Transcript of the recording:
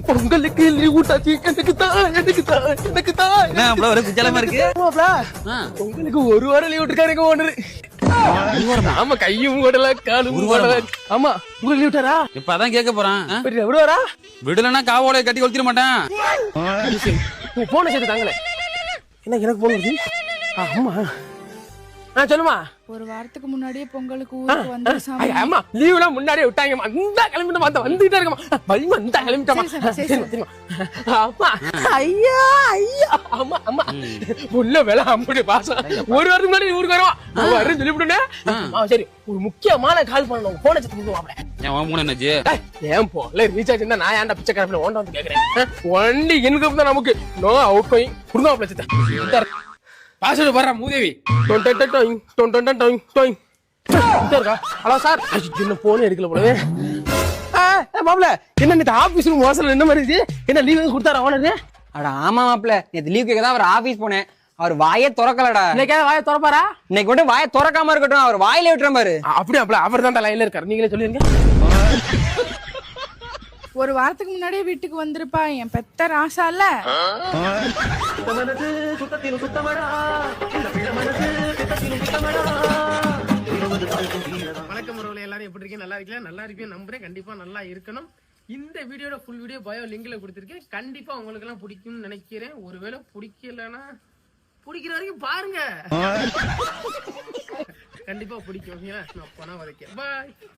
பொங்கலுக்கு லீவ் விட்டாச்சு. எனக்கு தான் ஒரு குச்சலமா இருக்கு. பொங்கலுக்கு ஒரு வாரம் லீவ் விட்டுருக்காரு ஓனரு. ஆமா, கையும் ஓடல காலும் ஓடல. ஆமா, உங்களுக்கு லீவ் விட்டாரா? இப்பதான் கேட்க போறான். விடுவாரா? விடலன்னா காவோட கட்டி கொளுத்திட மாட்டேன். போன சேர்த்து தாங்களே. என்ன எனக்கு போன? ஆமா, சொல்லுமா. ஒரு வாரத்துக்கு முன்னாடியே பொங்கலுக்கு ஊருக்கு வந்து ஆமா, லீவ்லாம் முன்னாடியே விட்டாங்கம்மா. அந்த கிளம்பிட்டு வந்துகிட்டே இருக்கமா. இந்த கிளம்பிட்டமா. ஆமா, ஐயா ஐயா. ஆமா ஆமா, உள்ள வேலை அம்புட்டு பாசம். ஒரு வாரத்துக்கு முன்னாடி ஊருக்கு வரோம் வரும் சொல்லிவிட்டுனே. சரி, ஒரு முக்கியமான கால் பண்ணணும். போன என்னாச்சு? ஏன் போல ரீசார்ஜ் இருந்தா நான் ஏன்டா பிச்சை கரப்பில ஓண்ட வந்து கேக்குறேன். ஒன்லி இன்கம் தான் நமக்கு. நோ அவுட் கோயிங் கொடுங்க பிள்ளை. பாஸ்வேர்டு போடுற மூதேவி. ஹலோ சார், சின்ன போன் எடுக்கல போலவே. மாப்பிள்ள, என்ன நேற்று ஆபீஸ் மோசம் என்ன மாதிரி என்ன லீவ் கொடுத்தாரா ஓனரு? அட ஆமா மாப்பிள்ள, நேற்று லீவ் கேட்க தான் அவர் ஆபீஸ் போனேன். அவர் வாயே திறக்கலடா. இன்னைக்கு வாயை திறப்பாரா? இன்னைக்கு மட்டும் வாயை திறக்காம இருக்கட்டும், அவர் வாயில விட்டுற பாரு. அப்படியே அவர் தான் லைன்ல இருக்காரு. நீங்களே சொல்லிருங்க. ஒரு வாரத்துக்கு முன்னாடியே வீட்டுக்கு வந்திருப்பா என் பெத்த ராசால. வணக்கம் உறவுகளே, எல்லாரும் எப்படி இருக்கீங்க? நல்லா இருக்கீங்களா? நல்லா இருப்பேன் நம்புறேன். கண்டிப்பா நல்லா இருக்கணும். இந்த வீடியோட ஃபுல் வீடியோ பயோ லிங்க்ல கொடுத்துருக்கேன். கண்டிப்பா உங்களுக்கு எல்லாம் பிடிக்கும்னு நினைக்கிறேன். ஒருவேளை பிடிக்கலன்னா பிடிக்கிற வரைக்கும் பாருங்க. கண்டிப்பா பிடிக்கும். நான் போனா வரைக்கும் பாய்.